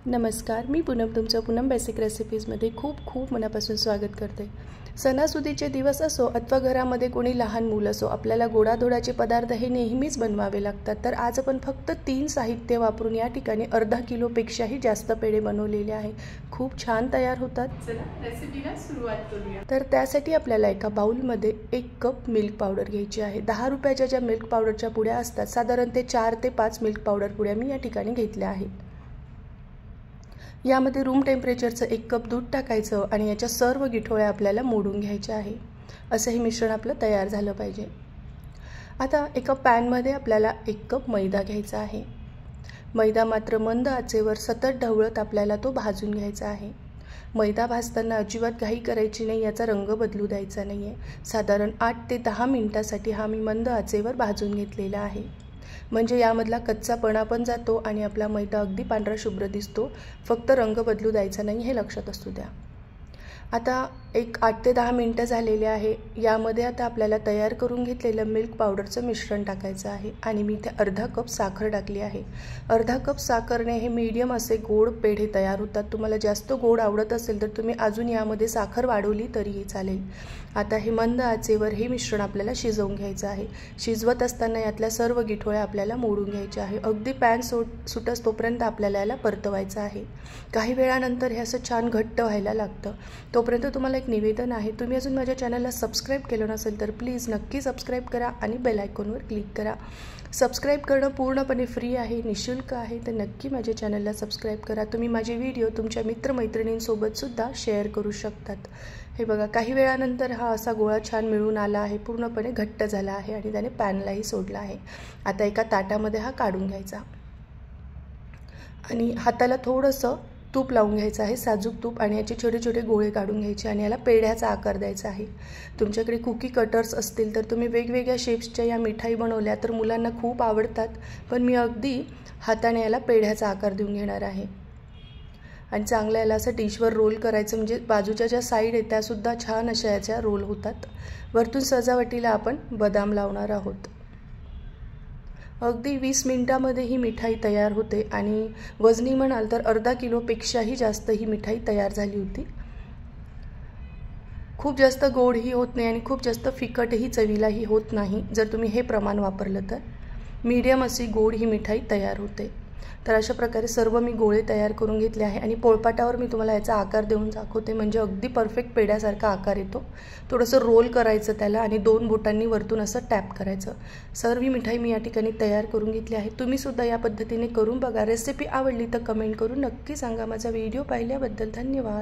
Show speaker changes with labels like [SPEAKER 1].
[SPEAKER 1] नमस्कार, मी पूनम तुमचं पूनम बेसिक रेसिपीजमध्ये खूप मनापासून स्वागत करते। सणासुदीचे दिवस असो अथवा घरामध्ये कोणी लहान मूल असो, आपल्याला गोडाधोडाचे पदार्थ हे नेहमीच बनवावे लागतात। तर आज आपण फक्त 3 साहित्य वापरून या ठिकाणी अर्धा किलोपेक्षाही जास्त पेढे बनवलेले आहे। खूप छान तयार होतात। चला रेसिपीला सुरुवात करूया। तर त्यासाठी आपल्याला एका बाउलमध्ये 1 कप मिल्क पावडर घ्यायची आहे। 10 रुपयाच्या ज्या मिल्क पावडरच्या पुड्या असतात, साधारण ते 4 ते 5 मिल्क पावडर पुड्या मी या ठिकाणी घेतल्या आहेत। यामध्ये रूम टेम्परेचरचं 1 कप दूध टाकायचं आणि याच्या सर्व गिठोळ्या आपल्याला मोडून घ्यायच्या आहे। असं हे मिश्रण आपलं तयार झालं पाहिजे। आता एका पॅनमध्ये आपल्याला 1 कप मैदा घ्यायचा आहे। मैदा मात्र मंद आचेवर सतत ढवळत आपल्याला तो भाजून घ्यायचा आहे। मैदा भाजताना अजिबात घाई करायची नाही, याचा रंग बदलू द्यायचा नाहीये। साधारण 8 ते 10 मिनिटांसाठी हा मी मंद आचेवर भाजून घेतलेला आहे। म्हणजे यामधला कच्चापणा पण जातो आणि आपला मैदा अगदी पांढरा शुभ्र दिसतो। फक्त रंग बदलू द्यायचा नाही, हे लक्षात असू द्या। आता 8 ते 10 मिनिटं झालेले आहे। यामध्ये आता आपल्याला तयार करून घेतलेलं मिल्क पावडरचं मिश्रण टाकायचं आहे आणि मी इथे अर्धा कप साखर टाकली आहे। अर्धा कप साखरने हे मीडियम असे गोड पेढे तयार होतात। तुम्हाला जास्त गोड आवडत असेल तर तुम्ही अजून यामध्ये साखर वाढवली तरीही चालेल। आता हे मंद आचेवर हे मिश्रण आपल्याला शिजवून घ्यायचं आहे। शिजवत असताना यातल्या सर्व गिठोळ्या आपल्याला मोडून घ्यायच्या आहे। अगदी पॅन सुटस तोपर्यंत आपल्याला याला परतवायचं आहे। काही वेळानंतर हे असं छान घट्ट व्हायला लागतं। तोपर्यंत तुम्हाला एक निवेदन आहे, तुम्ही अजून माझ्या चॅनलला सबस्क्राइब केलं नसेल तर प्लीज नक्की सबस्क्राइब करा आणि बेल आयकॉनवर क्लिक करा। सबस्क्राइब करणं पूर्णपणे फ्री आहे, निशुल्क आहे। तर नक्की माझ्या चॅनलला सबस्क्राइब करा। तुम्ही माझे व्हिडिओ तुमच्या मित्रमैत्रिणींसोबत सुद्धा शेअर करू शकतात। हे बघा, काही वेळानंतर हा असा गोळा छान मिळून आला आहे, पूर्णपणे घट्ट झाला आहे आणि त्याने पॅनलाही सोडला आहे। आता एका ताटामध्ये हा काढून घ्यायचा आणि हाताला थोडंसं तूप लावून घ्यायचं आहे, साजूक तूप, आणि याचे छोटे छोटे गोळे काढून घ्यायचे आणि याला पेढ्याचा आकार द्यायचा आहे। तुमच्याकडे कुकी कटर्स असतील तर तुम्ही वेगवेगळ्या शेप्सच्या या मिठाई बनवल्या तर मुलांना खूप आवडतात, पण मी अगदी हाताने याला पेढ्याचा आकार देऊन घेणार आहे आणि चांगलं याला असं डिशवर रोल करायचं, म्हणजे बाजूच्या ज्या साईड आहेत त्यासुद्धा छान अशा याच्या रोल होतात। वरतून सजावटीला आपण बदाम लावणार आहोत। अगदी 20 मिनिटांमध्ये ही मिठाई तयार होते आणि वजनी म्हणाल तर अर्धा किलोपेक्षाही जास्त ही मिठाई तयार झाली होती। खूप जास्त गोडही होत नाही आणि खूप जास्त फिकटही चवीलाही होत नाही जर तुम्ही हे प्रमाण वापरलं तर। मीडियम अशी गोड ही मिठाई तयार होते। तर अशा प्रकारे सर्व मी गोळे तयार करून घेतले आहे आणि पोळपाटावर मी तुम्हाला याचा आकार देऊन दाखवते, म्हणजे अगदी परफेक्ट पेढ्यासारखा आकार येतो। थोडंसं रोल करायचं त्याला आणि 2 बोटांनी वरतून असं टॅप करायचं। सर्व मिठाई मी या ठिकाणी तयार करून घेतली आहे। तुम्ही सुद्धा या पद्धतीने करून बघा। रेसिपी आवडली तर कमेंट करून नक्की सांगा। माझा व्हिडिओ पाहिल्याबद्दल धन्यवाद।